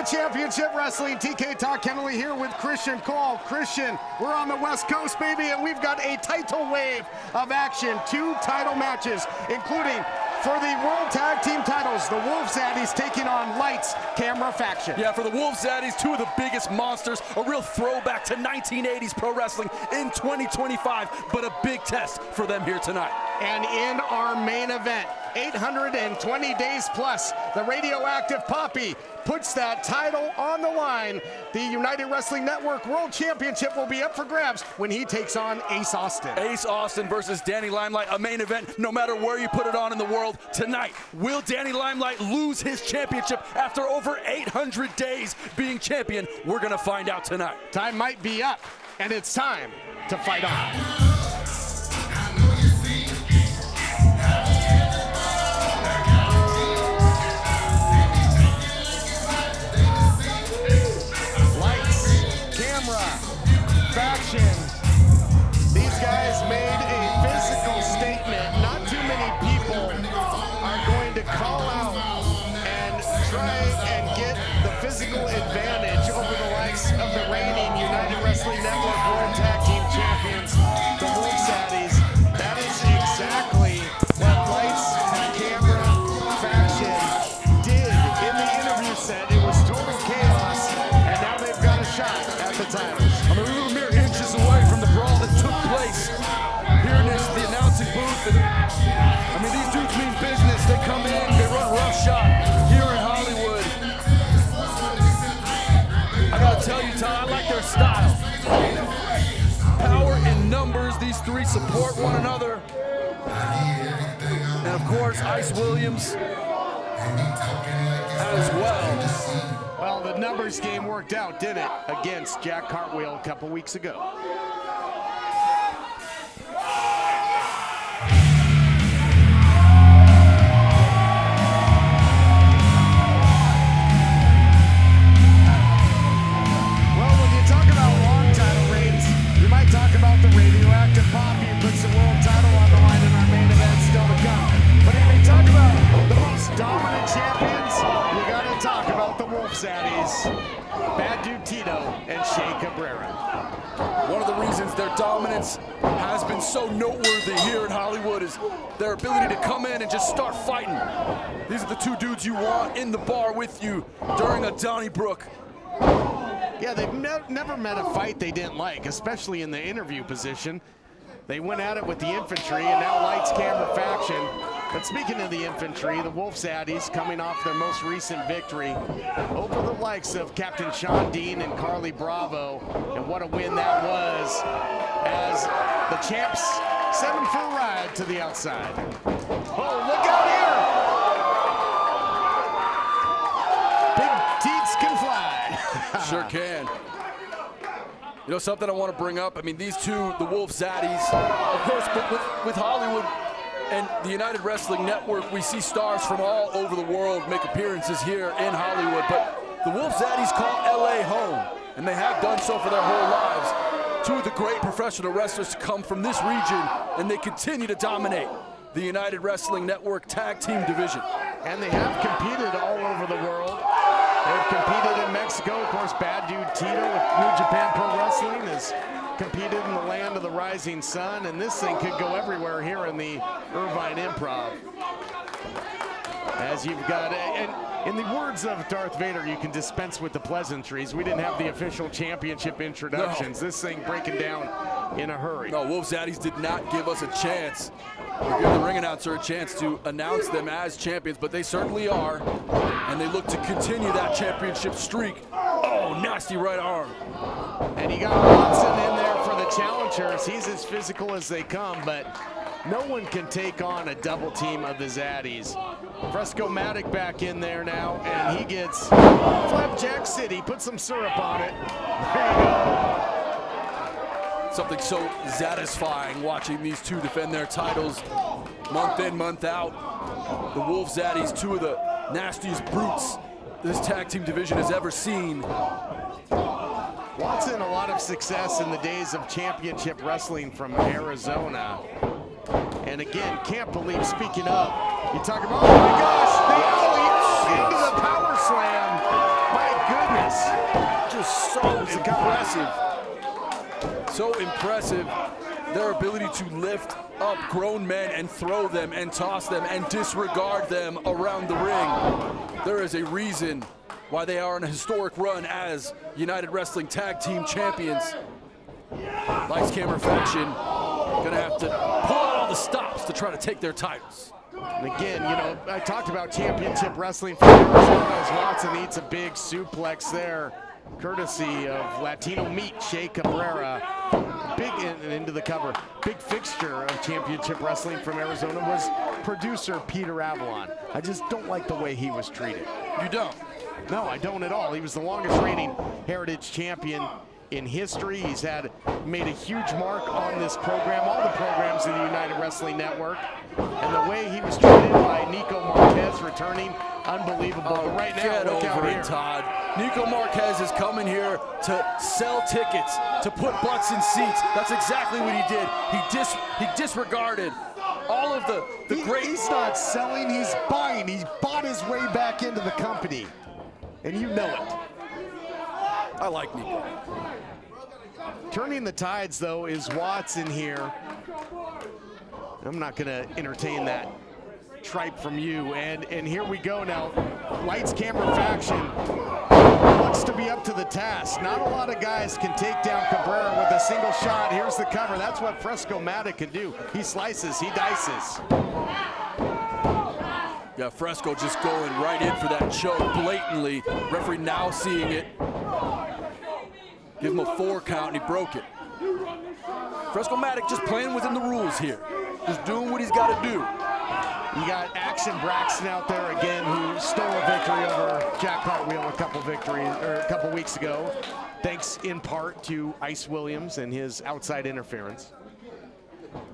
UWN Championship Wrestling. TK Talk Kennelly here with Christian Cole. Christian, we're on the West Coast, baby, and we've got a title wave of action. 2 title matches, including for the World Tag Team titles, the Wolf Zaddies taking on Lights Camera Faction. Yeah, for the Wolf Zaddies, 2 of the biggest monsters, a real throwback to 1980s pro wrestling in 2025, but a big test for them here tonight. And in our main event, 820 days plus, the radioactive Poppy puts that title on the line. The United Wrestling Network World Championship will be up for grabs when he takes on Ace Austin. Ace Austin versus Danny Limelight, a main event no matter where you put it on in the world tonight. Will Danny Limelight lose his championship after over 800 days being champion? We're gonna find out tonight. Time might be up, and it's time to fight on. These guys made a physical statement. Not too many people are going to call out and try and get the physical advantage over the likes of the reigning United Wrestling Network World Tag Team Champions, the Wolf Zaddies. That is exactly what Lights Camera Faction did in the interview set. It was total chaos, and now they've got a shot at the titles. I mean, these dudes mean business. They come in, they run roughshod here in Hollywood. I gotta tell you, Todd, I like their style. Power in numbers. These 3 support one another. And of course, Ice Williams as well. Well, the numbers game worked out, didn't it, against Jack Cartwheel a couple weeks ago. About the radioactive Poppy who puts the world title on the line in our main event still to come. But if we talk about the most dominant champions, you gotta talk about the Wolf Zaddies, Bad Dude Tito and Shea Cabrera. One of the reasons their dominance has been so noteworthy here in Hollywood is their ability to come in and just start fighting. These are the 2 dudes you want in the bar with you during a Donnybrook. Yeah, they've never met a fight they didn't like, especially in the interview position. They went at it with the infantry, and now Lights Camera Faction. But speaking of the infantry, the Wolf Zaddies coming off their most recent victory over the likes of Captain Sean Dean and Carly Bravo. And what a win that was, as the champs sent them for a ride to the outside. Oh, look out here! Big teats can fly. Sure can. You know something I want to bring up? I mean, these 2, the Wolf Zaddies, of course, but with Hollywood and the United Wrestling Network, we see stars from all over the world make appearances here in Hollywood. But the Wolf Zaddies call LA home, and they have done so for their whole lives. 2 of the great professional wrestlers come from this region, and they continue to dominate the United Wrestling Network Tag Team division. And they have competed all over the world. They've competed in Mexico. Of course, Bad Dude Tito with New Japan Pro Wrestling has competed in the land of the rising sun, and this thing could go everywhere here in the Irvine Improv. As you've got, and in the words of Darth Vader, you can dispense with the pleasantries. We didn't have the official championship introductions. No. This thing breaking down in a hurry. No, Wolf Zaddies did not give us a chance. We give the ring announcer a chance to announce them as champions, but they certainly are. And they look to continue that championship streak. Oh, nasty right arm. And you got Watson in there for the challengers. He's as physical as they come, but no one can take on a double team of the Zaddies. Fresco-Matic back in there now, and he gets Flapjack City. Put some syrup on it. There you go. Something so satisfying watching these 2 defend their titles month in, month out. The Wolf Zaddies, 2 of the nastiest brutes this tag team division has ever seen. Watson, a lot of success in the days of championship wrestling from Arizona. And again, can't believe, speaking of, you talk about, oh my gosh, the alley into the power slam. My goodness. impressive. So impressive, their ability to lift up grown men and throw them and toss them and disregard them around the ring. There is a reason why they are on a historic run as United Wrestling Tag Team Champions. Lights, Camera Faction gonna have to pull out all the stops to try to take their titles. And again, you know, I talked about championship wrestling for Arizona as Watson eats a big suplex there, courtesy of Latino Meat, Shea Cabrera. Big into the cover. Big fixture of championship wrestling from Arizona was producer Peter Avalon. I just don't like the way he was treated. You don't? No, I don't at all. He was the longest reigning Heritage champion in history. He's made a huge mark on this program, all the programs in the United Wrestling Network. And the way he was treated by Nikko Marquez returning, unbelievable. But right now, look out here. Todd. Nikko Marquez is coming here to sell tickets, to put butts in seats. That's exactly what he did. He disregarded all of the great. He's not selling, he's buying. He's bought his way back into the company. And you know it. I like Nikko. Turning the tides, though, is Watson here. I'm not going to entertain that tripe from you. And here we go now. Lights, Camera Faction looks to be up to the task. Not a lot of guys can take down Cabrera with a single shot. Here's the cover. That's what Fresco-Matic can do. He slices, he dices. Yeah, Fresco just going right in for that choke blatantly. Referee now seeing it. Give him a 4 count and he broke it. Fresco-Matic just playing within the rules here. Just doing what he's got to do. You got Action Braxton out there again, who stole a victory over Jack Cartwheel a couple weeks ago, thanks in part to Ice Williams and his outside interference.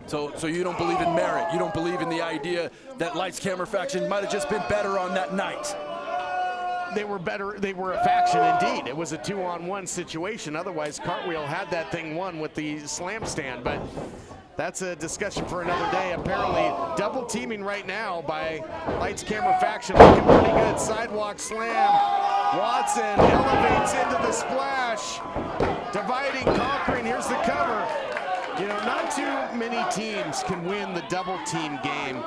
So you don't believe in merit. You don't believe in the idea that Lights, Camera Faction might have just been better on that night. They were better. They were a faction indeed. It was a 2-on-1 situation. Otherwise, Cartwheel had that thing won with the slam stand. But that's a discussion for another day. Apparently, double teaming right now by Lights, Camera Faction. Looking pretty good. Sidewalk slam. Watson elevates into the splash. Dividing, conquering. Here's the cover. You know, not too many teams can win the double team game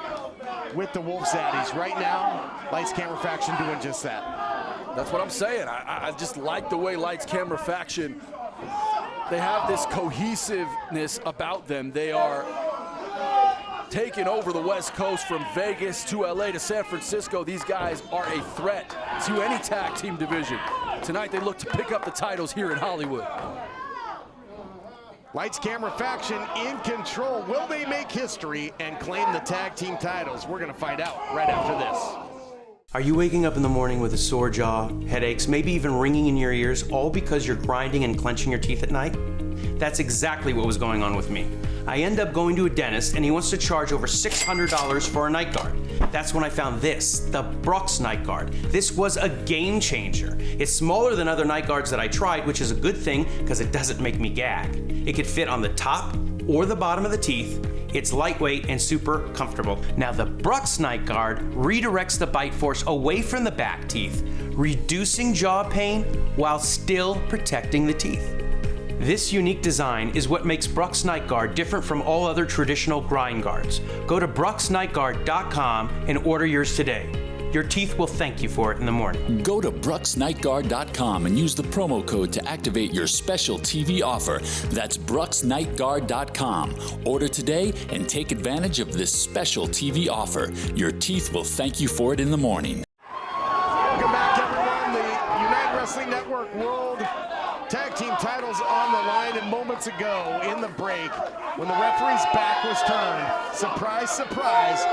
with the Wolf Zaddies. Right now, Lights, Camera Faction doing just that. That's what I'm saying. I just like the way Lights, Camera Faction, they have this cohesiveness about them. They are taking over the West Coast from Vegas to LA to San Francisco. These guys are a threat to any tag team division. Tonight they look to pick up the titles here in Hollywood. Lights, Camera Faction in control. Will they make history and claim the tag team titles? We're going to find out right after this. Are you waking up in the morning with a sore jaw, headaches, maybe even ringing in your ears, all because you're grinding and clenching your teeth at night? That's exactly what was going on with me. I end up going to a dentist and he wants to charge over $600 for a night guard. That's when I found this, the Brooks night guard. This was a game changer. It's smaller than other night guards that I tried, which is a good thing because it doesn't make me gag. It could fit on the top or the bottom of the teeth. It's lightweight and super comfortable. Now the Brooks night guard redirects the bite force away from the back teeth, reducing jaw pain while still protecting the teeth. This unique design is what makes Brooks Night Guard different from all other traditional grind guards. Go to brooksnightguard.com and order yours today. Your teeth will thank you for it in the morning. Go to brooksnightguard.com and use the promo code to activate your special TV offer. That's brooksnightguard.com. Order today and take advantage of this special TV offer. Your teeth will thank you for it in the morning. Welcome back, everyone. The United Wrestling Network World Tag Team titles on the line, and moments ago in the break, when the referee's back was turned, surprise, surprise,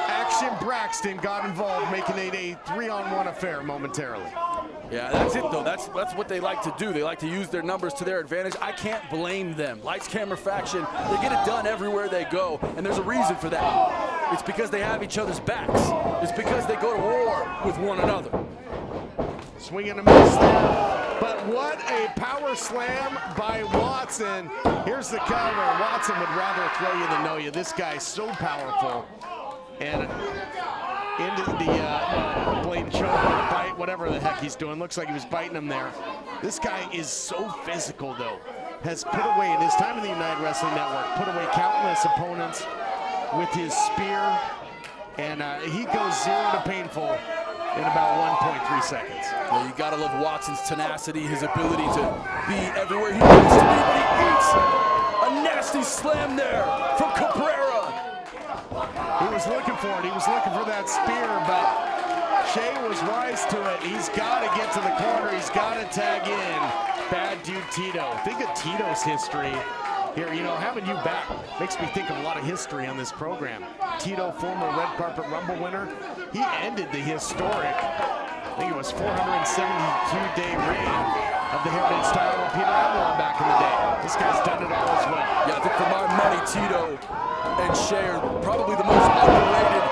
Action Braxton got involved, making it a 3-on-1 affair momentarily. Yeah, that's it though. That's what they like to do. They like to use their numbers to their advantage. I can't blame them. Lights, Camera Faction, they get it done everywhere they go, and there's a reason for that. It's because they have each other's backs. It's because they go to war with one another. Swing and a miss there, but what a power slam by Watson. Here's the cover. Watson would rather throw you than know you. This guy's so powerful. And into the blade choke, bite, whatever the heck he's doing. Looks like he was biting him there. This guy is so physical, though. Has put away, in his time in the United Wrestling Network, put away countless opponents with his spear. And he goes 0 to painful in about 1.3 seconds. Well, you gotta love Watson's tenacity, his ability to be everywhere he wants to be, but he eats a nasty slam there from Cabrera. He was looking for it. He was looking for that spear, but Shea was wise to it. He's got to get to the corner. He's got to tag in Bad Dude Tito. Think of Tito's history here. You know, having you back makes me think of a lot of history on this program. Tito, former Red Carpet Rumble winner. He ended the historic, I think it was 472-day reign of the Heritage title of Peter Avalon back in the day. This guy's done it all as well. Yeah, I think for my money, Tito and Shea are probably the most underrated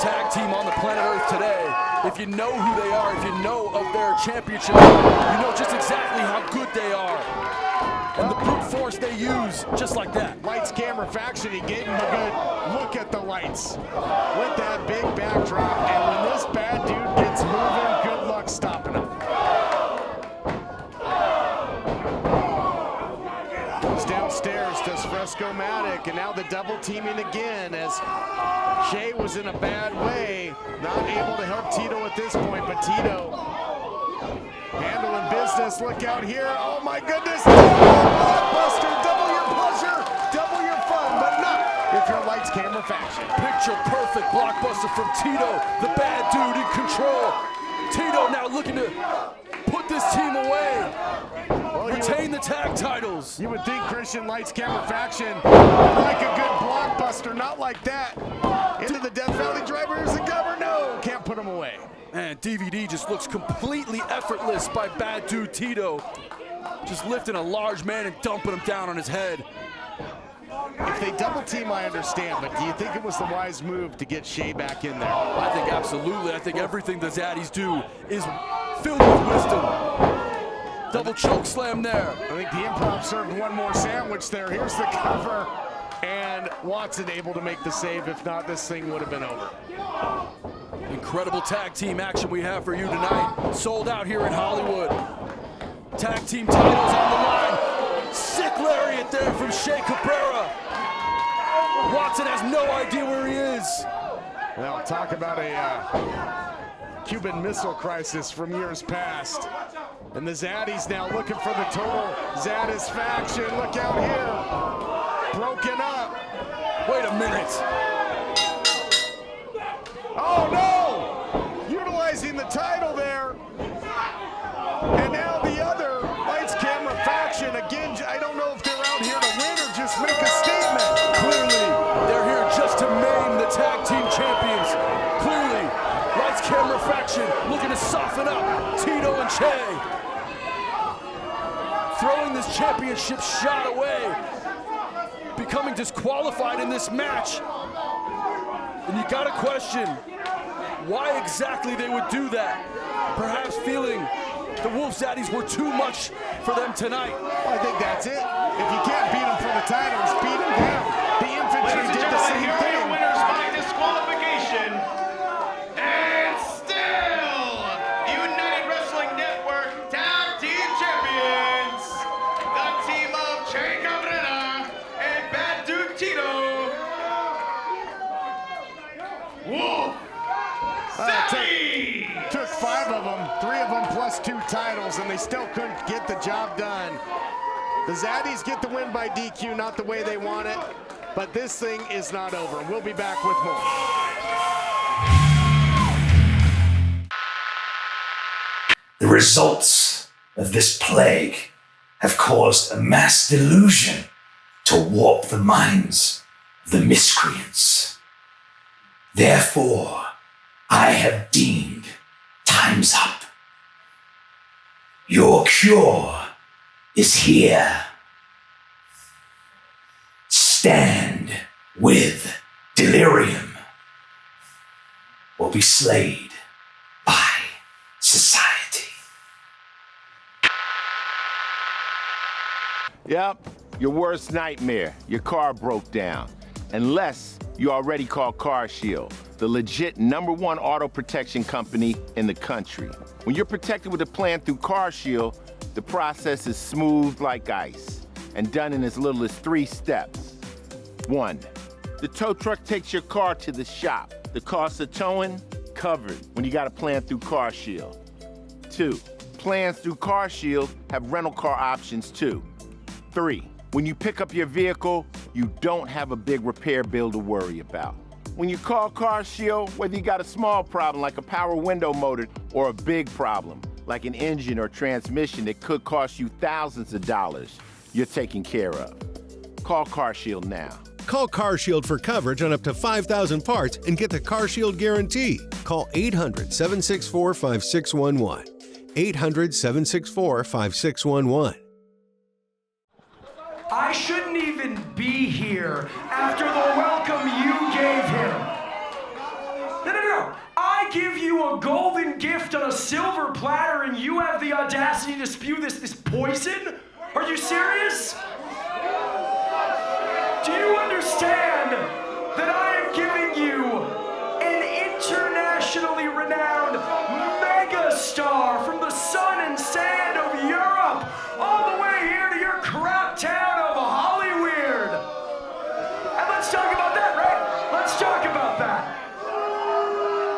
tag team on the planet Earth today. If you know who they are, if you know of their championship, you know just exactly how good they are. And the brute force they use, just like that. Lights, camera, faction, he gave him a good look at the lights with that big backdrop. And when this bad dude gets moving, good luck stopping him. Goes downstairs, does Fresco-Matic, and now the double teaming again as Shea was in a bad way. Not able to help Tito at this point, but Tito handling business. Look out here. Oh my goodness. Blockbuster. Double your pleasure. Double your fun, but not if you're Lights, Camera, Faction. Picture perfect blockbuster from Tito, the bad dude in control. Tito now looking to put this team away. Well, retain the tag titles. You would think Christian Lights, Camera, Faction like a good blockbuster. Not like that. Into the Death Valley driver. Here's the cover. No, can't put him away. Man, DVD just looks completely effortless by bad dude Tito. Just lifting a large man and dumping him down on his head. If they double team, I understand, but do you think it was the wise move to get Shea back in there? I think absolutely. I think everything the Zaddies do is filled with wisdom. Double choke slam there. I think the Improv served one more sandwich there. Here's the cover, and Watson able to make the save. If not, this thing would have been over. Incredible tag team action we have for you tonight. Sold out here in Hollywood. Tag team titles on the line. Sick lariat there from Shea Cabrera. Watson has no idea where he is. Well, talk about a Cuban Missile Crisis from years past. And the Zaddies now looking for the total satisfaction. Look out here. Broken up. Wait a minute. Oh no! Utilizing the title there. And now the other Lights, Camera, Faction. Again, I don't know if they're out here to win or just make a statement. Clearly, they're here just to maim the tag team champions. Clearly, Lights, Camera, Faction looking to soften up Tito and Shea. Throwing this championship shot away. Becoming disqualified in this match. And you gotta question why exactly they would do that. Perhaps feeling the Wolf Zaddies were too much for them tonight. I think that's it. If you can't beat them for the titles, beat them down. The infantry did the same thing. Winners by disqualification. And still, United Wrestling Network Tag Team Champions, the team of Che Cabrera and Bad Dude Tito. Wolf Zaddies! Took 5 of them, 3 of them plus 2 titles, and they still couldn't get the job done. The Zaddies get the win by DQ, not the way they want it, but this thing is not over. We'll be back with more. The results of this plague have caused a mass delusion to warp the minds of the miscreants. Therefore, I have deemed time's up. Your cure is here. Stand with delirium or be slayed by society. Yep, your worst nightmare. Your car broke down. Unless you already called Car Shield, the legit #1 auto protection company in the country. When you're protected with a plan through CarShield, the process is smooth like ice and done in as little as 3 steps. 1, the tow truck takes your car to the shop. The cost of towing, covered when you got a plan through CarShield. 2, plans through CarShield have rental car options too. 3, when you pick up your vehicle, you don't have a big repair bill to worry about. When you call CarShield, whether you got a small problem like a power window motor or a big problem like an engine or transmission that could cost you thousands of dollars, you're taken care of. Call CarShield now. Call CarShield for coverage on up to 5,000 parts and get the CarShield guarantee. Call 800-764-5611. 800-764-5611. I shouldn't even be here after the welcome you gave him. No. I give you a golden gift on a silver platter and you have the audacity to spew this poison? Are you serious? Do you understand that I am giving you an internationally renowned megastar from the sun and sand of Europe all the way here to your crap town of Hollywood? And let's talk about that, right? Let's talk about that.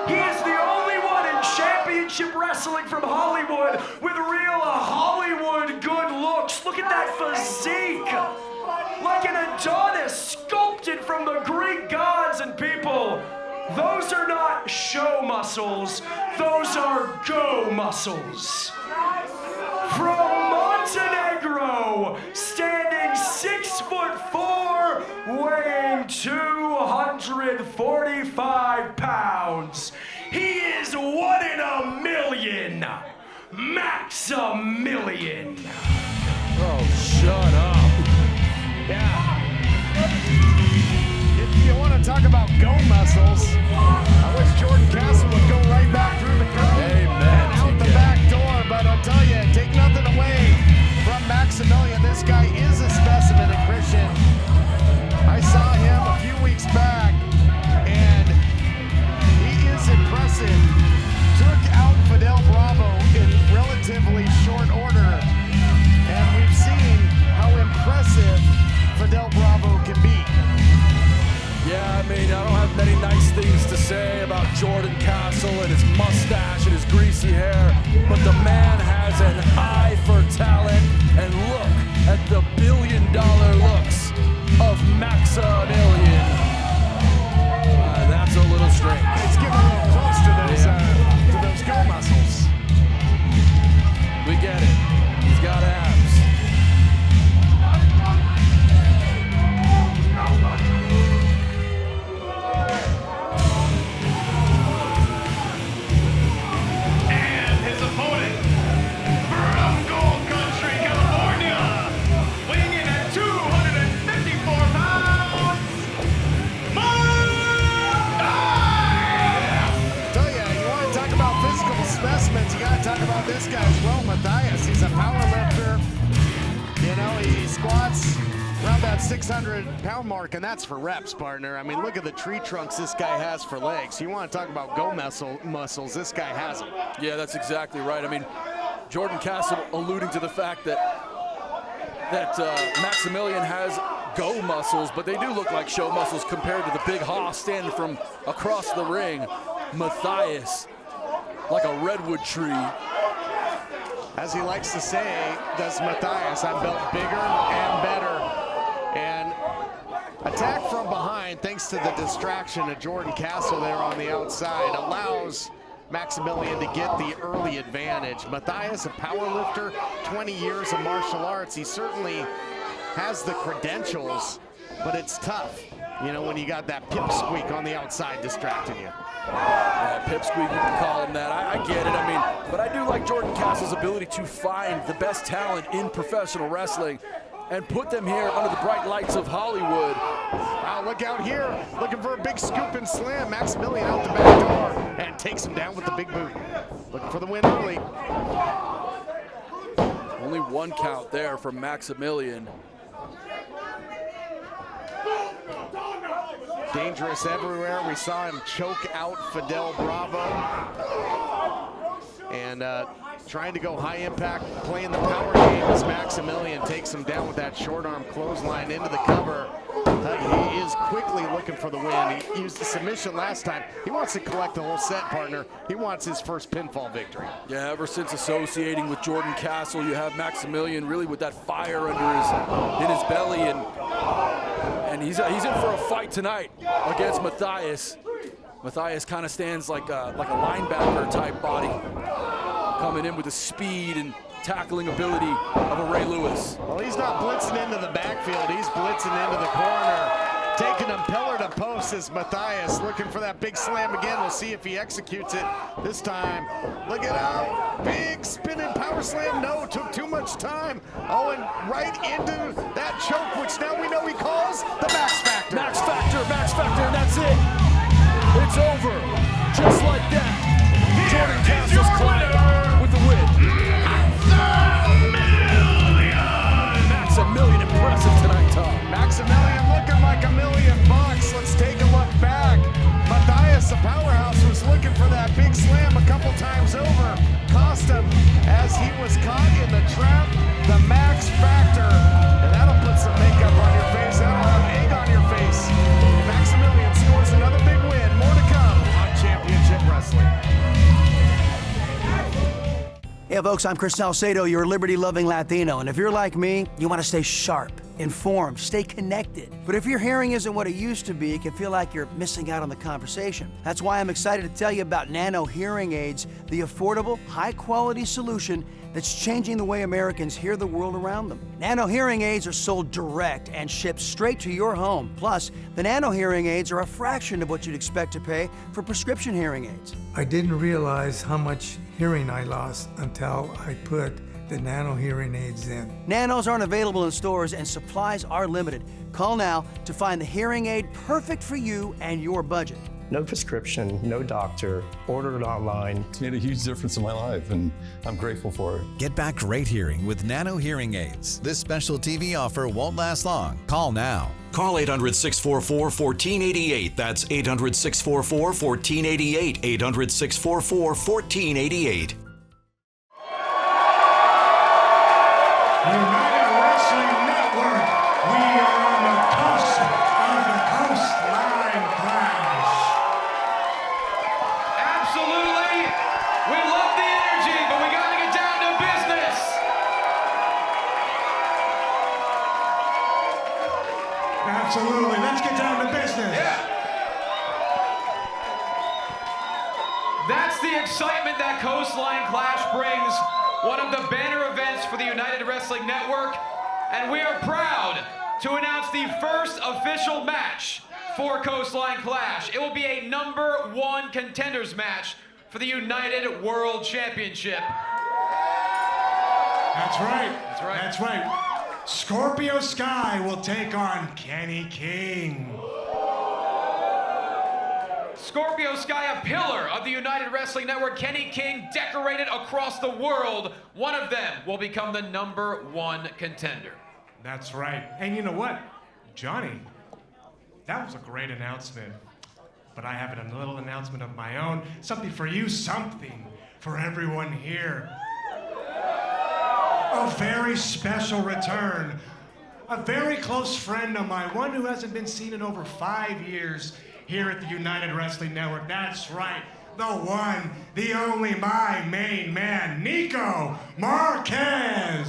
He is the only one in championship wrestling from Hollywood with real Hollywood good looks. Look at that physique. Like an Adonis sculpted from the Greek gods and people. Those are not show muscles, those are go muscles. From Montenegro, standing 6'4", weighing 245 pounds. He is 1 in a million, Maximillion. Oh, shut up. Yeah. If you want to talk about go muscles, I wish Jordan Castle would go right back through the curtain and out the back door. But I'll tell you, take nothing away from Maximillion. This guy is a specimen of Christian. I saw him a few weeks back, and he is impressive. Took out Fidel Bravo in relatively short order, and we've seen how impressive Fidel Bravo can be. Yeah, I mean, I don't have many nice things to say about Jordan Castle and his mustache and his greasy hair, but the man has an eye for talent, and look at the billion-dollar looks of Maximillion. That's a little strange. Let's get a little close to those go muscles. We get it. He's got abs. And his opponent from Gold Country, California, weighing in at 254 pounds, Matias! Tell you want to talk about physical specimens, you got to talk about this guy as well, Matias. He's a power lifter. You know, he squats around that 600-pound mark, and that's for reps, partner. I mean, look at the tree trunks this guy has for legs. You want to talk about go muscles, this guy has them. Yeah, that's exactly right. I mean, Jordan Castle alluding to the fact that Maximillion has go muscles, but they do look like show muscles compared to the big hoss standing from across the ring. Matias, like a redwood tree. As he likes to say, does Matias, I'm built bigger and better. And attack from behind, thanks to the distraction of Jordan Castle there on the outside, allows Maximillion to get the early advantage. Matias, a power lifter, 20 years of martial arts. He certainly has the credentials, but it's tough, you know, when you got that pipsqueak on the outside distracting you. Yeah, pipsqueak, you can call him that. I get it. I mean, but I do like Jordan Castle's ability to find the best talent in professional wrestling and put them here under the bright lights of Hollywood. Wow, look out here, looking for a big scoop and slam. Maximillion out the back door and takes him down with the big boot. Looking for the win early. Only one count there from Maximillion. dangerous everywhere. We saw him choke out Fidel Bravo. And trying to go high impact, playing the power game as Maximillion takes him down with that short arm clothesline into the cover. He is quickly looking for the win. He used the submission last time. He wants to collect the whole set, partner. He wants his first pinfall victory. Yeah, ever since associating with Jordan Castle, you have Maximillion really with that fire in his belly, and he's in for a fight tonight against Matias. Matias kind of stands like a linebacker type body, coming in with the speed and tackling ability of a Ray Lewis. Well, he's not blitzing into the backfield. He's blitzing into the corner, taking him pillar to post as Matias looking for that big slam again. We'll see if he executes it this time. Look it out. Big spinning power slam. No, took too much time. Oh, and right into that choke, which now we know he calls the Max Factor. Max Factor, and that's it. It's over, just like that. Jordan Castle's climbing with the win. Maximillion impressive tonight, Tom. Maximillion looking like $1 million. Let's take a look back. Matias, the powerhouse, was looking for that big slam a couple times over. Cost him as he was caught in the trap. The Max Factor. And that'll put some makeup on your face. That'll have egg on your face. Maximillion scores another big win. More to come on Championship Wrestling. Hey folks, I'm Chris Salcedo, your liberty-loving Latino, and if you're like me, you want to stay sharp, informed, stay connected. But if your hearing isn't what it used to be, it can feel like you're missing out on the conversation. That's why I'm excited to tell you about Nano Hearing Aids, the affordable, high-quality solution that's changing the way Americans hear the world around them. Nano Hearing Aids are sold direct and shipped straight to your home. Plus, the Nano Hearing Aids are a fraction of what you'd expect to pay for prescription hearing aids. I didn't realize how much hearing I lost until I put the Nano Hearing Aids in. Nanos aren't available in stores and supplies are limited. Call now to find the hearing aid perfect for you and your budget. No prescription, no doctor, ordered online. It's made a huge difference in my life, and I'm grateful for it. Get back great hearing with Nano Hearing Aids. This special TV offer won't last long. Call now. Call 800-644-1488. That's 800-644-1488. 800-644-1488. United Wrestling Network. We are on the cusp of the Coastline Clash. Absolutely. We love the energy, but we got to get down to business. Absolutely. Let's get down to business. Yeah. That's the excitement that Coastline Clash brings. One of the banner events for the United Wrestling Network, and we are proud to announce the first official match for Coastline Clash. It will be a #1 contenders match for the United World Championship. That's right. That's right. That's right. Scorpio Sky will take on Kenny King. Scorpio Sky, a pillar of the United Wrestling Network. Kenny King, decorated across the world. One of them will become the #1 contender. That's right. And you know what, Johnny, that was a great announcement. But I have a little announcement of my own. Something for you, something for everyone here. A very special return. A very close friend of mine, one who hasn't been seen in over 5 years here at the United Wrestling Network. That's right, the one, the only, my main man, Nikko Marquez.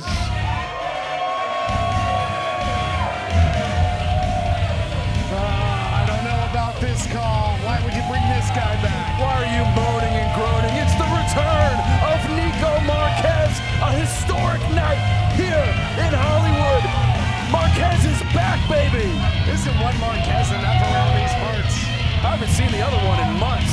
I don't know about this call. Why would you bring this guy back? Why are you moaning and groaning? It's the return of Nikko Marquez, a historic night here in Hollywood. Marquez is back, baby. Isn't one Marquez enough around these parts? I haven't seen the other one in months.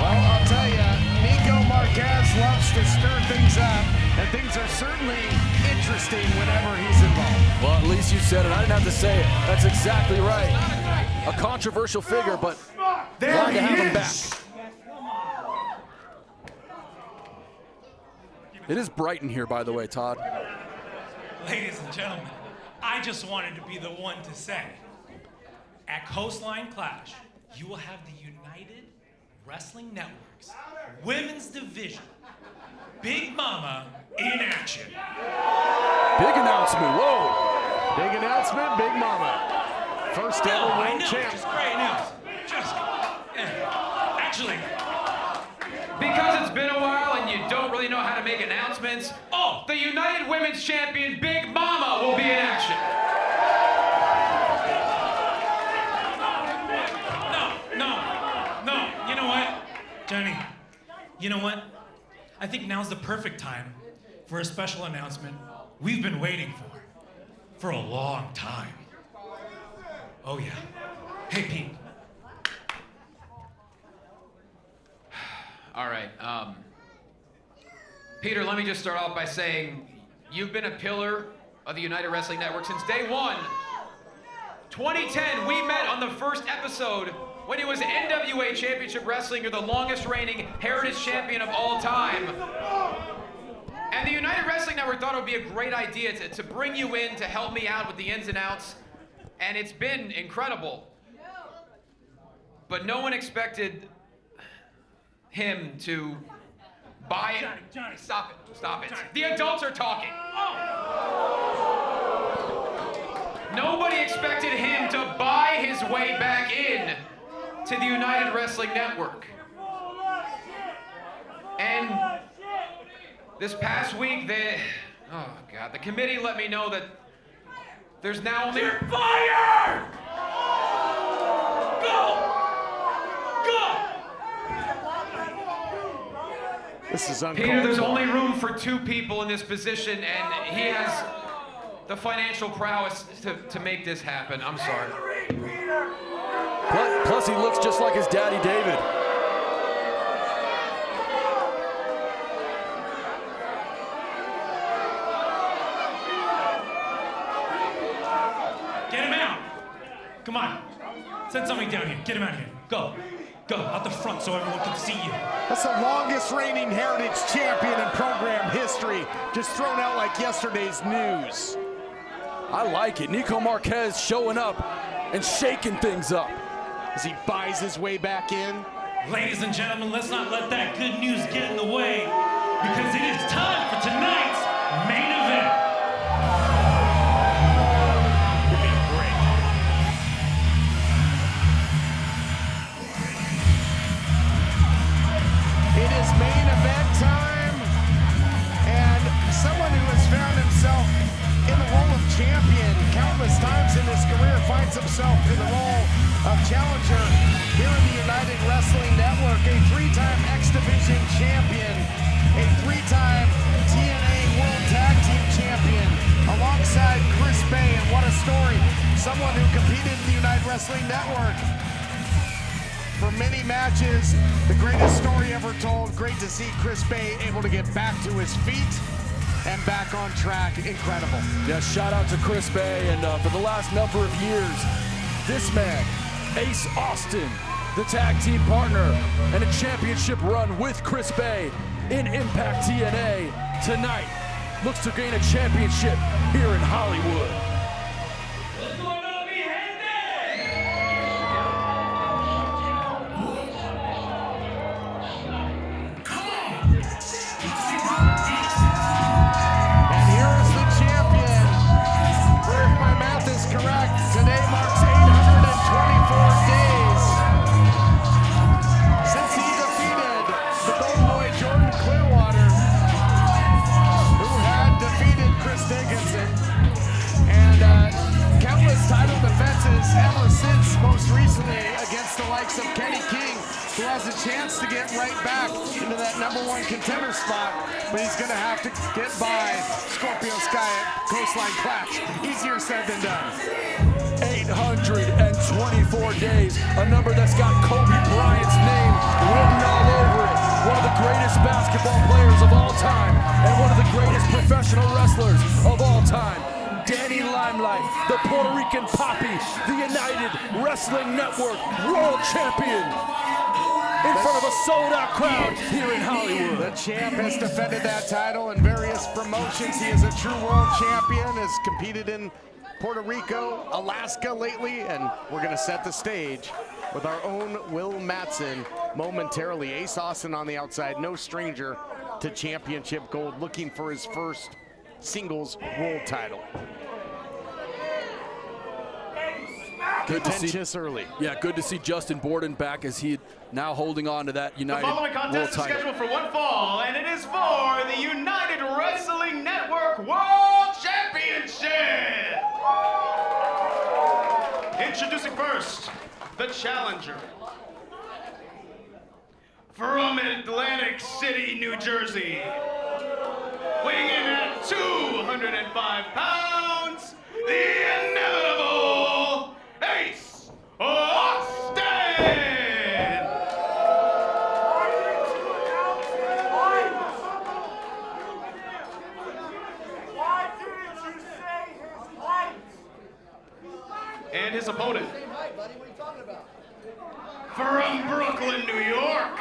Well, I'll tell you, Nikko Marquez loves to stir things up, and things are certainly interesting whenever he's involved. Well, at least you said it. I didn't have to say it. That's exactly right. A controversial figure, but glad to have him back. It is bright in here, by the way, Todd. Ladies and gentlemen, I just wanted to be the one to say, at Coastline Clash, you will have the United Wrestling Network's women's division, Big Mama, in action. Big announcement, whoa. Big announcement, Big Mama. First ever world champ. Just great news. Actually, because it's been a while and you don't really know how to make announcements, the United Women's Champion, Big Mama, will be in action. No, you know what, Johnny, you know what? I think now's the perfect time for a special announcement we've been waiting for a long time. Oh yeah. Hey, Pete. All right, Peter, let me just start off by saying you've been a pillar of the United Wrestling Network since day one. 2010, we met on the first episode when it was NWA Championship Wrestling. You're the longest reigning Heritage Champion of all time. And the United Wrestling Network thought it would be a great idea to bring you in to help me out with the ins and outs. And it's been incredible. But no one expected him to buy it. Johnny. Stop it. Johnny. The adults are talking. Nobody expected him to buy his way back in to the United Wrestling Network. And this past week, the committee let me know that there's now only... You're fired! Go! This is uncalled Peter, there's for. only room for 2 people in this position, and he has the financial prowess to make this happen. I'm sorry. Plus, he looks just like his daddy, David. Get him out! Come on. Send somebody down here. Get him out of here. Go, out the front so everyone can see you. That's the longest reigning Heritage Champion in program history. Just thrown out like yesterday's news. I like it. Nikko Marquez showing up and shaking things up as he buys his way back in. Ladies and gentlemen, let's not let that good news get in the way, because it is time for tonight's main event. It is main event time, and someone who has found himself in the role of champion countless times in his career finds himself in the role of challenger here in the United Wrestling Network, a 3-time X Division champion, a 3-time TNA World Tag Team champion, alongside Chris Bay. And what a story, someone who competed in the United Wrestling Network for many matches, the greatest story ever told. Great to see Chris Bay able to get back to his feet and back on track. Incredible. Yeah, shout out to Chris Bay, and for the last number of years, this man, Ace Austin, the tag team partner, and a championship run with Chris Bay in Impact TNA, tonight looks to gain a championship here in Hollywood. Ever since, most recently against the likes of Kenny King, who has a chance to get right back into that #1 contender spot, but he's going to have to get by Scorpio Sky at Coastline Clash. Easier said than done. 824 days, a number that's got Kobe Bryant's name written all over it. One of the greatest basketball players of all time, and one of the greatest professional wrestlers of all time. Danny Limelight, the Puerto Rican Poppy, the United Wrestling Network World Champion. in front of a sold-out crowd here in Hollywood. The champ has defended that title in various promotions. He is a true world champion, has competed in Puerto Rico, Alaska lately, and we're gonna set the stage with our own Will Matson momentarily. Ace Austin on the outside, no stranger to championship gold, looking for his first singles world title. Good to see early. Yeah, good to see Justin Borden back as he now holding on to that United The following World contest is title. scheduled for one fall, and it is for the United Wrestling Network World Championship. Introducing first, the challenger. From Atlantic City, New Jersey, weighing in at 205 pounds, the inevitable Ace Austin! And his opponent, from Brooklyn, New York,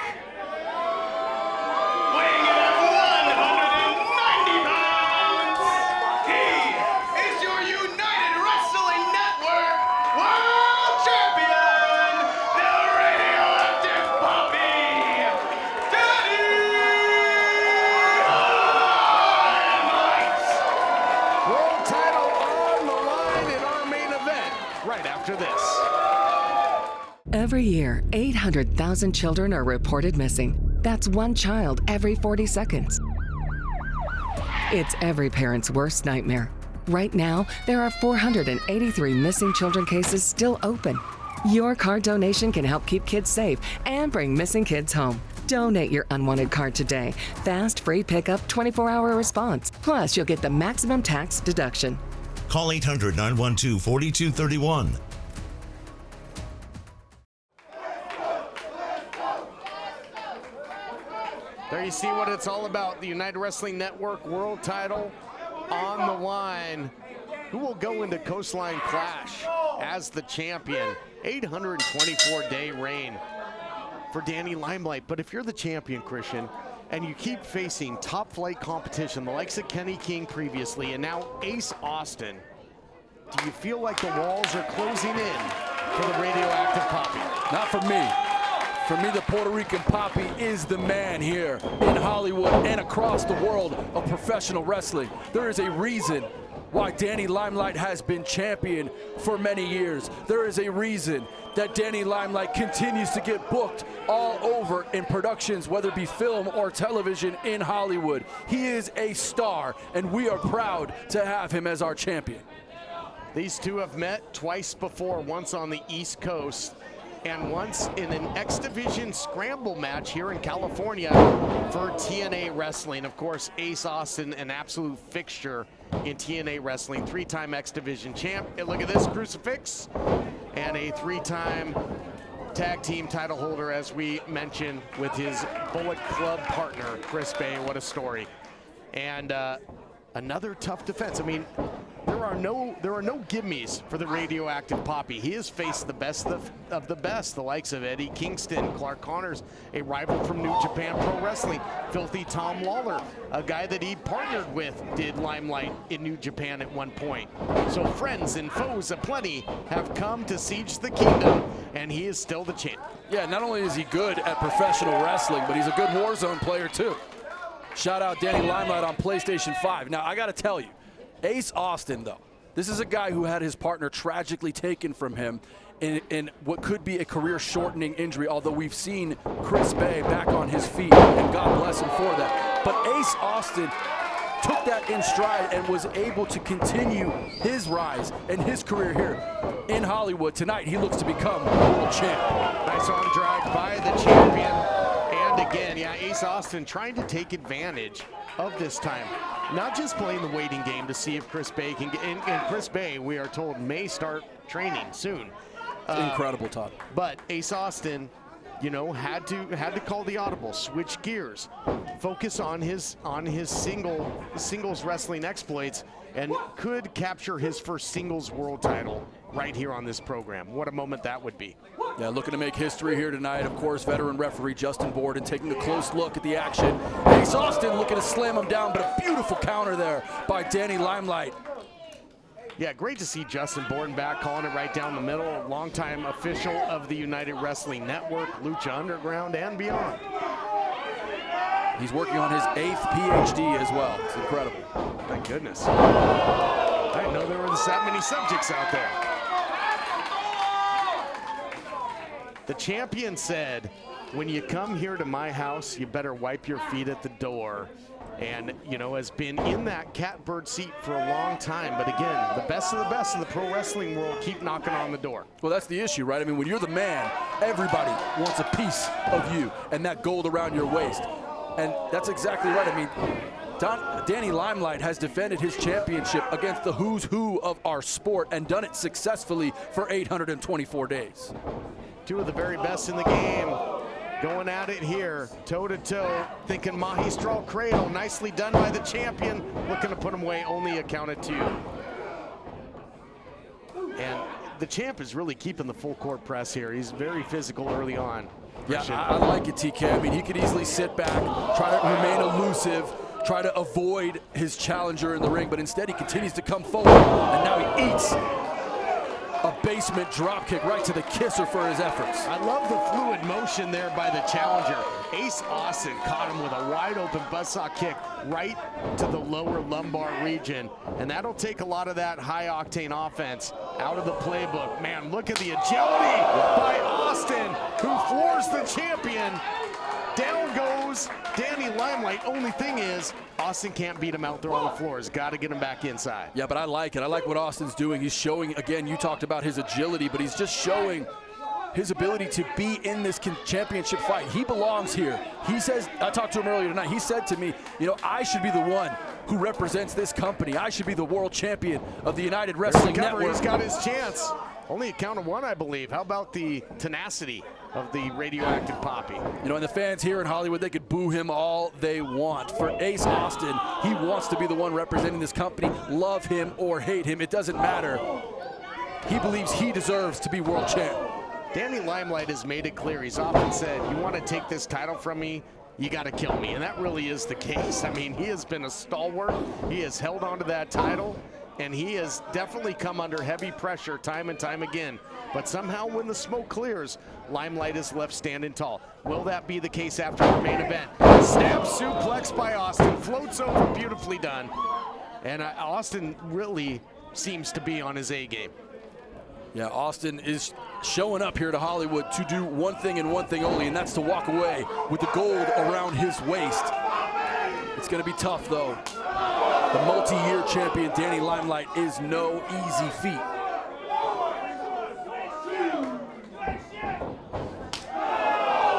weighing in at 190 pounds, he is your United Wrestling Network World Champion, the radioactive Poppy, Dynamite! World title on the line in our main event right after this. Every year, 800,000 children are reported missing. That's one child every 40 seconds. It's every parent's worst nightmare. Right now, there are 483 missing children cases still open. Your card donation can help keep kids safe and bring missing kids home. Donate your unwanted card today. Fast, free pickup, 24-hour response. Plus, you'll get the maximum tax deduction. Call 800-912-4231. There you see what it's all about. The United Wrestling Network World title on the line. Who will go into Coastline Clash as the champion? 824-day reign for Danny Limelight. But if you're the champion, Christian, and you keep facing top flight competition, the likes of Kenny King previously, and now Ace Austin, do you feel like the walls are closing in for the radioactive Poppy? Not for me. For me, the Puerto Rican Poppy is the man here in Hollywood and across the world of professional wrestling. There is a reason why Danny Limelight has been champion for many years. There is a reason that Danny Limelight continues to get booked all over in productions, whether it be film or television in Hollywood. He is a star, and we are proud to have him as our champion. These two have met twice before, once on the East Coast and once in an X Division scramble match here in California for TNA Wrestling. Of course, Ace Austin, an absolute fixture in TNA Wrestling, three-time X Division champ. And look at this crucifix, and a three-time tag team title holder, as we mentioned, with his Bullet Club partner, Chris Bay. What a story. And another tough defense. I mean, there are no gimmies for the radioactive Poppy. He has faced the best of the best, the likes of Eddie Kingston, Clark Connors, a rival from New Japan Pro Wrestling, Filthy Tom Lawler, a guy that he partnered with, did Limelight in New Japan at one point. So friends and foes aplenty have come to siege the kingdom, and he is still the champ. Yeah, not only is he good at professional wrestling, but he's a good Warzone player too. Shout out Danny Limelight on PlayStation 5. Now, I got to tell you, Ace Austin, though, this is a guy who had his partner tragically taken from him in what could be a career-shortening injury, although we've seen Chris Bay back on his feet, and God bless him for that. But Ace Austin took that in stride and was able to continue his rise and his career here in Hollywood. Tonight, he looks to become world champ. Nice arm drag by the champion. And again, yeah, Ace Austin trying to take advantage of this time. Not just playing the waiting game to see if Chris Bay can get in. And Chris Bay, we are told, may start training soon. Incredible, Todd. But Ace Austin, you know, had to call the audible, switch gears, focus on his singles wrestling exploits, and could capture his first singles world title right here on this program. What a moment that would be. Yeah, looking to make history here tonight. Of course, veteran referee Justin Borden taking a close look at the action. Ace Austin looking to slam him down, but a beautiful counter there by Danny Limelight. Yeah, great to see Justin Borden back, calling it right down the middle. Longtime official of the United Wrestling Network, Lucha Underground, and beyond. He's working on his 8th PhD as well. It's incredible. My goodness. I didn't know there were that many subjects out there. The champion said, when you come here to my house, you better wipe your feet at the door. And, you know, has been in that catbird seat for a long time. But again, the best of the pro wrestling world keep knocking on the door. Well, that's the issue, right? I mean, when you're the man, everybody wants a piece of you and that gold around your waist. And that's exactly right. I mean, Danny Limelight has defended his championship against the who's who of our sport and done it successfully for 824 days. Two of the very best in the game going at it here, toe-to-toe, thinking Magistral Cradle. Nicely done by the champion, looking to put him away, only a count of 2. And the champ is really keeping the full court press here. He's very physical early on. Yeah, I like it, TK. I mean, he could easily sit back, try to remain elusive, try to avoid his challenger in the ring, but instead he continues to come forward, and now he eats a basement drop kick right to the kisser for his efforts. I love the fluid motion there by the challenger. Ace Austin caught him with a wide open buzzsaw kick right to the lower lumbar region, and that'll take a lot of that high octane offense out of the playbook. Man, look at the agility by Austin, who floors the champion. Down goes Danny Limelight. Only thing is, Austin can't beat him out there on the floor. He's got to get him back inside. Yeah, but I like it. I like what Austin's doing. He's showing, again, you talked about his agility, but he's just showing his ability to be in this championship fight. He belongs here. He says, I talked to him earlier tonight, he said to me, you know, I should be the one who represents this company. I should be the world champion of the United Wrestling Network. He's got his chance. Only a count of 1, I believe. How about the tenacity of the radioactive Poppy? You know, and the fans here in Hollywood, they could boo him all they want. For Ace Austin, he wants to be the one representing this company. Love him or hate him, it doesn't matter. He believes he deserves to be world champ. Danny Limelight has made it clear. He's often said, you want to take this title from me, you got to kill me. And that really is the case. I mean, he has been a stalwart. He has held on to that title, and he has definitely come under heavy pressure time and time again. But somehow when the smoke clears, Limelight is left standing tall. Will that be the case after our main event? Stab suplex by Austin, floats over, beautifully done. And Austin really seems to be on his A game. Yeah, Austin is showing up here to Hollywood to do one thing and one thing only, and that's to walk away with the gold around his waist. It's going to be tough, though. The multi-year champion, Danny Limelight, is no easy feat.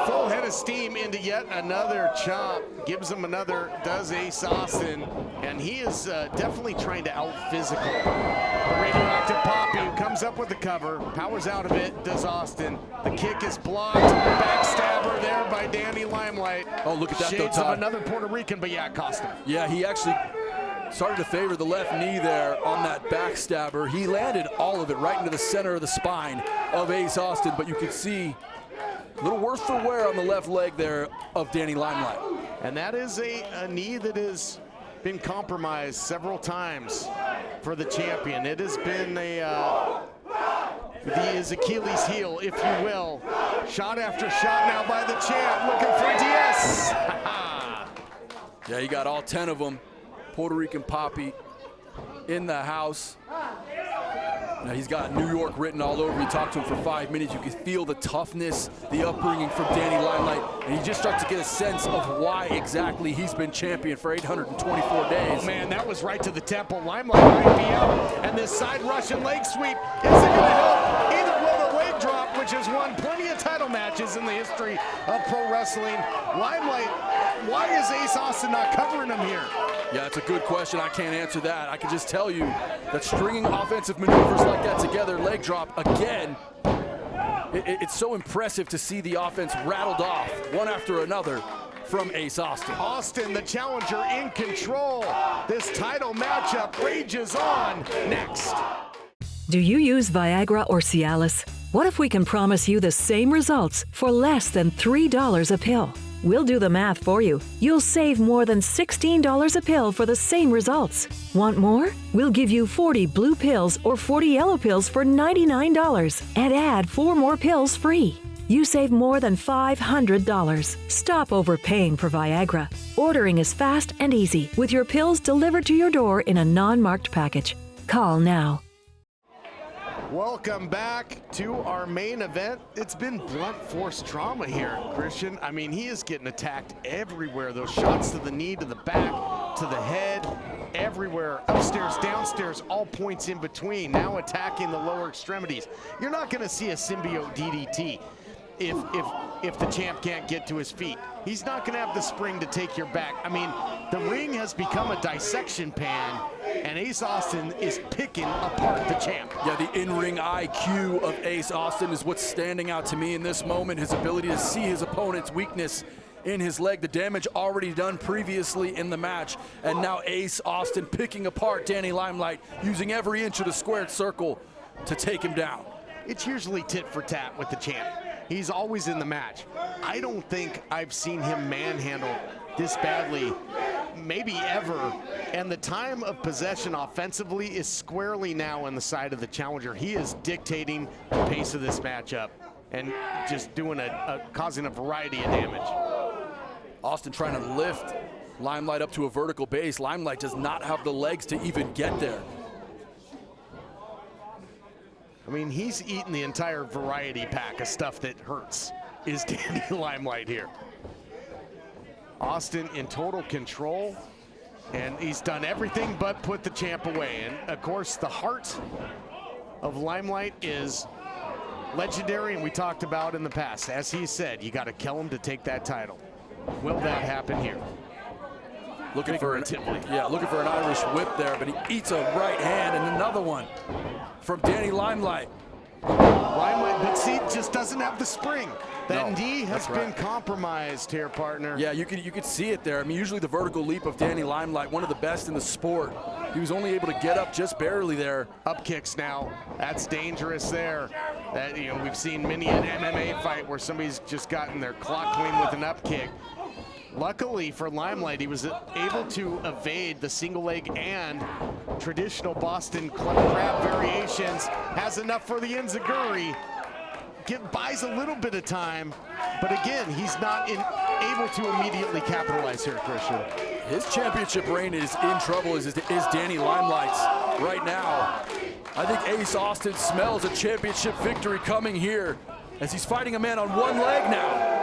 Full head of steam into yet another chop. Gives him another, does Ace Austin. And he is definitely trying to out-physical the radioactive Poppy, who comes up with the cover, powers out of it, does Austin. The kick is blocked. Backstabber there by Danny Limelight. Oh, look at that, Shades though, Todd. of another Puerto Rican, but yeah, it cost him. Yeah, he actually started to favor the left knee there on that backstabber. He landed all of it right into the center of the spine of Ace Austin, but you can see a little worse for wear on the left leg there of Danny Limelight. And that is a knee that has been compromised several times for the champion. It has been his Achilles heel, if you will. Shot after shot now by the champ, looking for DS. Yeah, he got all 10 of them. Puerto Rican Poppy in the house. Now he's got New York written all over. You talked to him for 5 minutes. You can feel the toughness, the upbringing from Danny Limelight, and you just start to get a sense of why exactly he's been champion for 824 days. Oh man, that was right to the temple. Limelight might be out, and this side Russian leg sweep isn't going to help. Either will the leg drop, which has won plenty of title matches in the history of pro wrestling. Limelight, why is Ace Austin not covering him here? Yeah, that's a good question. I can't answer that. I can just tell you that stringing offensive maneuvers like that together, leg drop again, it's so impressive to see the offense rattled off one after another from Ace Austin. Austin, the challenger, in control. This title matchup rages on next. Do you use Viagra or Cialis? What if we can promise you the same results for less than $3 a pill? We'll do the math for you. You'll save more than $16 a pill for the same results. Want more? We'll give you 40 blue pills or 40 yellow pills for $99 and add 4 more pills free. You save more than $500. Stop overpaying for Viagra. Ordering is fast and easy with your pills delivered to your door in a non-marked package. Call now. Welcome back to our main event. It's been blunt force trauma here, Christian. I mean, he is getting attacked everywhere. Those shots to the knee, to the back, to the head, everywhere. Upstairs, downstairs, all points in between. Now attacking the lower extremities. You're not going to see a symbiote DDT if the champ can't get to his feet. He's not going to have the spring to take your back. I mean, the ring has become a dissection pan, and Ace Austin is picking apart the champ. Yeah, the in-ring IQ of Ace Austin is what's standing out to me in this moment. His ability to see his opponent's weakness in his leg, the damage already done previously in the match, and now Ace Austin picking apart Danny Limelight, using every inch of the squared circle to take him down. It's usually tit for tat with the champ. He's always in the match. I don't think I've seen him manhandle this badly, maybe ever. And the time of possession offensively is squarely now on the side of the challenger. He is dictating the pace of this matchup and just doing causing a variety of damage. Austin trying to lift Limelight up to a vertical base. Limelight does not have the legs to even get there. I mean, he's eating the entire variety pack of stuff that hurts, is Danny Limelight here. Austin in total control, and he's done everything but put the champ away. And of course, the heart of Limelight is legendary, and we talked about in the past. As he said, you got to kill him to take that title. Will that happen here? Looking for looking for an Irish whip there, but he eats a right hand and another one from Danny Limelight. Limelight, but see, just doesn't have the spring. That knee has been compromised here, partner. Yeah, you could see it there. I mean, usually the vertical leap of Danny Limelight, one of the best in the sport. He was only able to get up just barely there. Up kicks now. That's dangerous there. That, you know, we've seen many an MMA fight where somebody's just gotten their clock clean with an up kick. Luckily for Limelight, he was able to evade the single leg and traditional Boston crab variations. Has enough for the enziguri. Buys a little bit of time, but again, he's not able to immediately capitalize here, Christian. His championship reign is in trouble, is Danny Limelight's right now. I think Ace Austin smells a championship victory coming here as he's fighting a man on one leg now.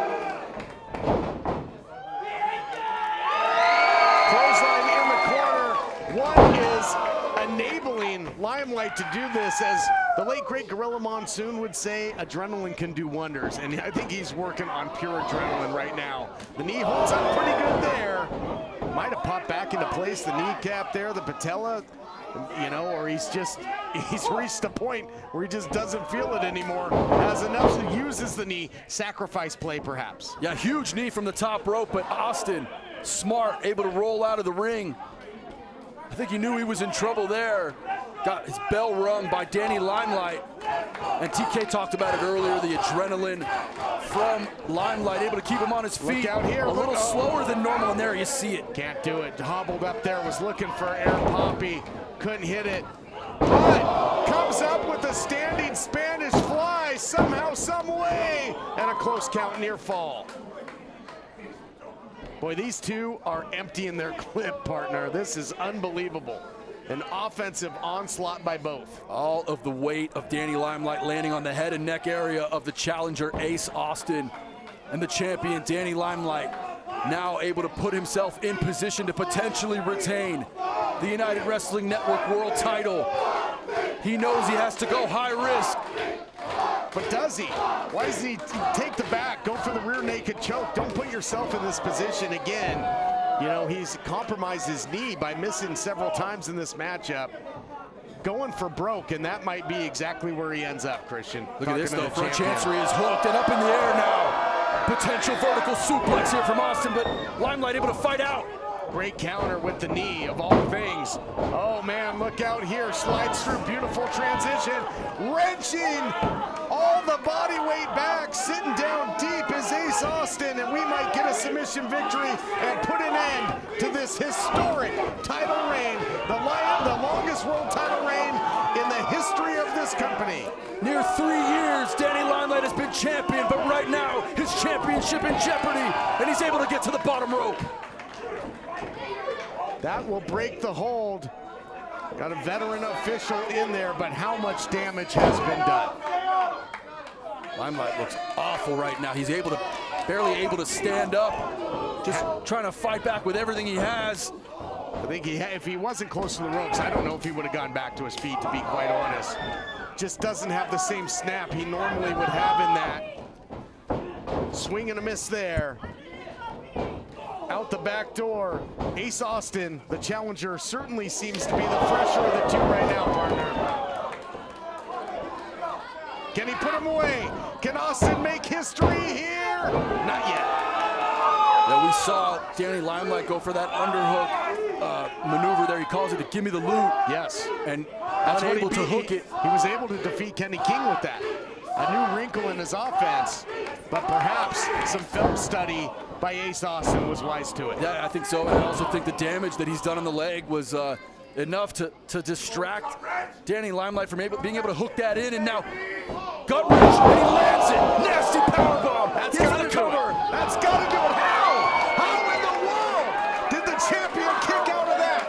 Clothesline in the corner. One is enabling Limelight to do this. As the late great Gorilla Monsoon would say, adrenaline can do wonders, and I think he's working on pure adrenaline right now. The knee holds up pretty good there. Might have popped back into place, the kneecap there, the patella, you know, or he's reached a point where he just doesn't feel it anymore. Has enough, so uses the knee, sacrifice play perhaps. Yeah, huge knee from the top rope, but Austin, smart, able to roll out of the ring. I think he knew he was in trouble there. Got his bell rung by Danny Limelight. And TK talked about it earlier, the adrenaline from Limelight, able to keep him on his feet. Look out here. A little slower than normal, and there you see it. Can't do it. Hobbled up there, was looking for Air Poppy. Couldn't hit it. But comes up with a standing Spanish fly somehow, some way. And a close count near fall. Boy, these two are emptying their clip, partner. This is unbelievable. An offensive onslaught by both. All of the weight of Danny Limelight landing on the head and neck area of the challenger, Ace Austin. And the champion, Danny Limelight, now able to put himself in position to potentially retain the United Wrestling Network World title. He knows he has to go high risk. But does he? Why does he take the back, go for the rear naked choke? Don't put yourself in this position again. You know, he's compromised his knee by missing several times in this matchup. Going for broke, and that might be exactly where he ends up, Christian. Look at this, though. Front Chancery is hooked and up in the air now. Potential vertical suplex here from Austin, but Limelight able to fight out. Great counter with the knee, of all things. Oh man, look out here, slides through, beautiful transition, wrenching all the body weight back, sitting down deep is Ace Austin, and we might get a submission victory and put an end to this historic title reign, the longest world title reign in the history of this company. Near 3 years, Danny Limelight has been champion, but right now, his championship in jeopardy, and he's able to get to the bottom rope. That will break the hold. Got a veteran official in there, but how much damage has been done? Limelight looks awful right now. He's barely able to stand up, just trying to fight back with everything he has. I think if he wasn't close to the ropes, I don't know if he would have gone back to his feet, to be quite honest. Just doesn't have the same snap he normally would have in that. Swing and a miss there. Out the back door, Ace Austin, the challenger, certainly seems to be the fresher of the two right now, partner. Can he put him away? Can Austin make history here? Not yet. Yeah, we saw Danny Limelight go for that underhook maneuver there. He calls it the gimme the loot. Yes. And That's unable to hook it. He was able to defeat Kenny King with that. A new wrinkle in his offense, but perhaps some film study by Ace Austin was wise to it. Yeah, I think so. And I also think the damage that he's done on the leg was enough to distract Danny Limelight from being able to hook that in, and now gut wrench, and he lands it. Nasty powerbomb. That's got to cover. That's got to do it. How in the world did the champion kick out of that?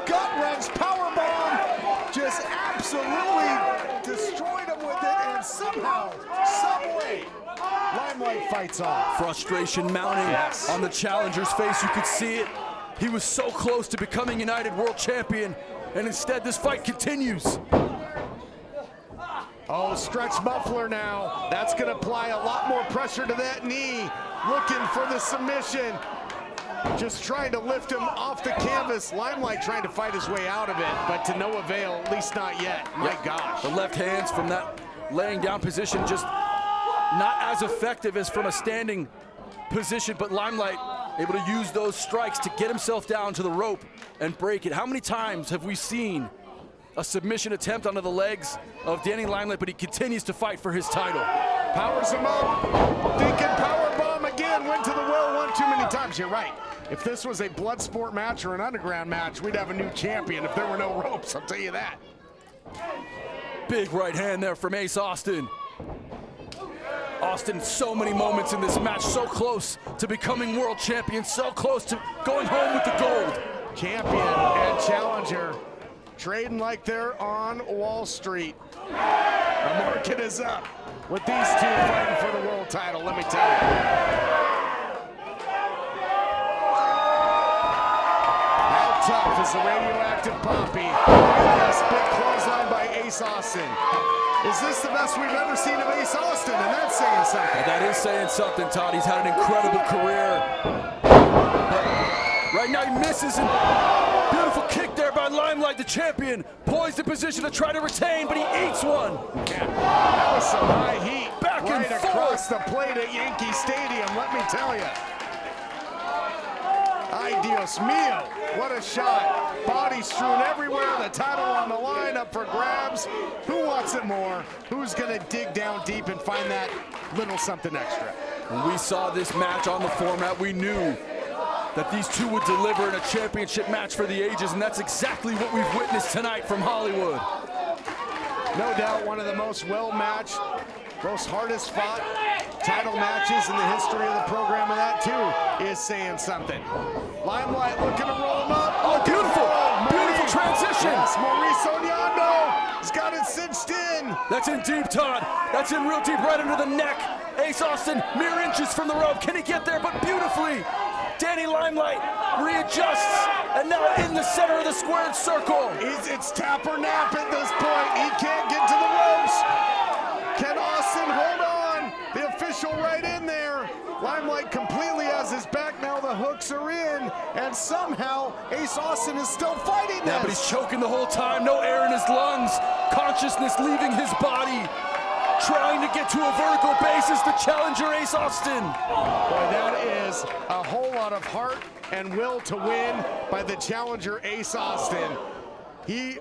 Gut wrench powerbomb just absolutely destroyed him with it, and somehow, some way, Limelight fights off. Frustration mounting on the challenger's face. You could see it. He was so close to becoming United World Champion, and instead this fight continues. Oh, stretch muffler now. That's going to apply a lot more pressure to that knee. Looking for the submission. Just trying to lift him off the canvas. Limelight trying to fight his way out of it, but to no avail, at least not yet. My gosh. The left hands from that laying down position just not as effective as from a standing position, but Limelight able to use those strikes to get himself down to the rope and break it. How many times have we seen a submission attempt onto the legs of Danny Limelight, but he continues to fight for his title? Powers him up, thinking powerbomb again, went to the well one too many times. You're right. If this was a blood sport match or an underground match, we'd have a new champion if there were no ropes, I'll tell you that. Big right hand there from Ace Austin. Austin, so many moments in this match, so close to becoming world champion, so close to going home with the gold. Champion and challenger trading like they're on Wall Street. The market is up with these two fighting for the world title, let me tell you. How tough is the radioactive Poppy? Yes, big clothesline by Ace Austin. Is this the best we've ever seen of Ace Austin? And that's saying something. That is saying something, Todd. He's had an incredible career. But right now he misses, and beautiful kick there by Limelight, the champion. Poised in position to try to retain, but he eats one. Yeah, that was some high heat. Back right and across forth. the plate at Yankee Stadium, let me tell you. Ay, Dios mío, what a shot. Body strewn everywhere, the title on the line, up for grabs. Who wants it more? Who's gonna dig down deep and find that little something extra? When we saw this match on the format, we knew that these two would deliver in a championship match for the ages, and that's exactly what we've witnessed tonight from Hollywood. No doubt one of the most well-matched, most hardest fought title matches in the history of the program, and that too is saying something. Limelight looking to roll him up. Oh, beautiful transition. Yes, Maurice Onyando has got it cinched in. That's in deep, Todd. That's in real deep, right under the neck. Ace Austin, mere inches from the rope. Can he get there? But beautifully, Danny Limelight readjusts, and now in the center of the squared circle. It's tap or nap at this point. He can't get to the ropes. Can Austin hold on? The official right in there. Limelight completely has his back. Now the hooks are in, and somehow Ace Austin is still fighting this. Yeah, but he's choking the whole time. No air in his lungs. Consciousness leaving his body. trying to get to a vertical basis to challenger Ace Austin. Boy, that is a whole lot of heart and will to win by the challenger Ace Austin. He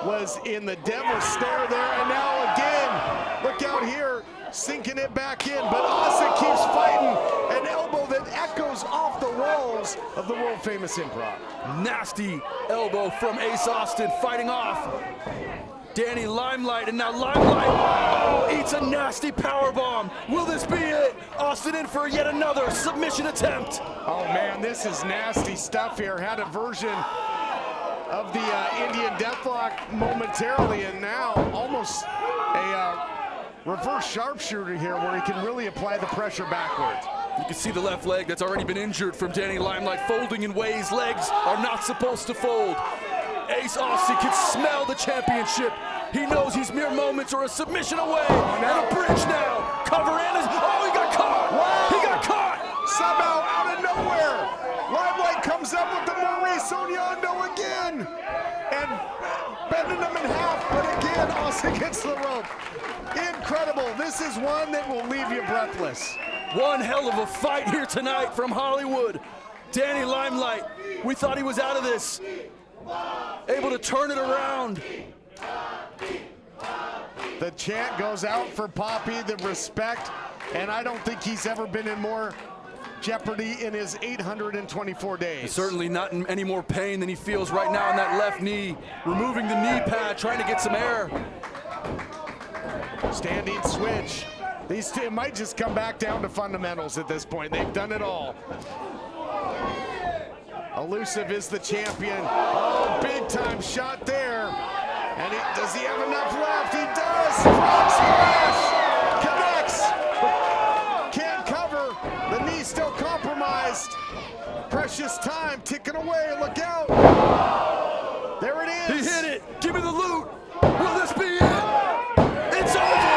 was in the devil's stare there, and now again, look out here, sinking it back in, but Austin keeps fighting. An elbow that echoes off the walls of the world-famous Improv. Nasty elbow from Ace Austin, fighting off Danny Limelight, and now Limelight eats a nasty powerbomb. Will this be it? Austin in for yet another submission attempt. Oh man, this is nasty stuff here. Had a version of the Indian Deathlock momentarily, and now almost a reverse sharpshooter here where he can really apply the pressure backwards. You can see the left leg that's already been injured from Danny Limelight folding in ways legs are not supposed to fold. Ace Austin can smell the championship. He knows he's mere moments or a submission away. And a bridge now. Cover in his, oh, he got caught. Wow. He got caught. Somehow out of nowhere, Limelight comes up with the Maurice Oniando again. And bending him in half, but again, Austin gets the rope. Incredible. This is one that will leave you breathless. One hell of a fight here tonight from Hollywood. Danny Limelight, we thought he was out of this. Able to turn it around. The chant goes out for Poppy, the respect, and I don't think he's ever been in more jeopardy in his 824 days. He's certainly not in any more pain than he feels right now in that left knee. Removing the knee pad, trying to get some air. Standing switch. These two might just come back down to fundamentals at this point. They've done it all. Elusive is the champion. Oh, big time shot there. And does he have enough left? He does. Frog splash. Connects. But can't cover. The knee still compromised. Precious time ticking away. Look out. There it is. He hit it. Give me the loot. Will this be it? It's over.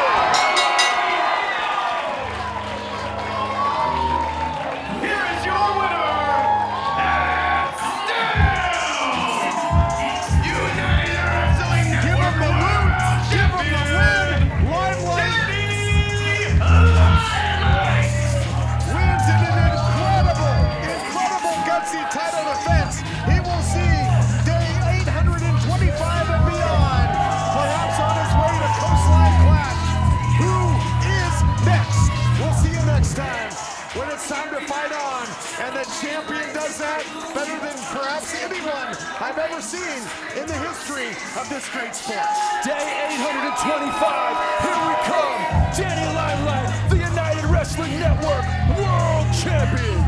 Title defense. He will see day 825 and beyond, perhaps on his way to Coastline Clash. Who is next? We'll see you next time when it's time to fight on, and the champion does that better than perhaps anyone I've ever seen in the history of this great sport. Day 825, here we come. Danny Limelight, the United Wrestling Network World Champion.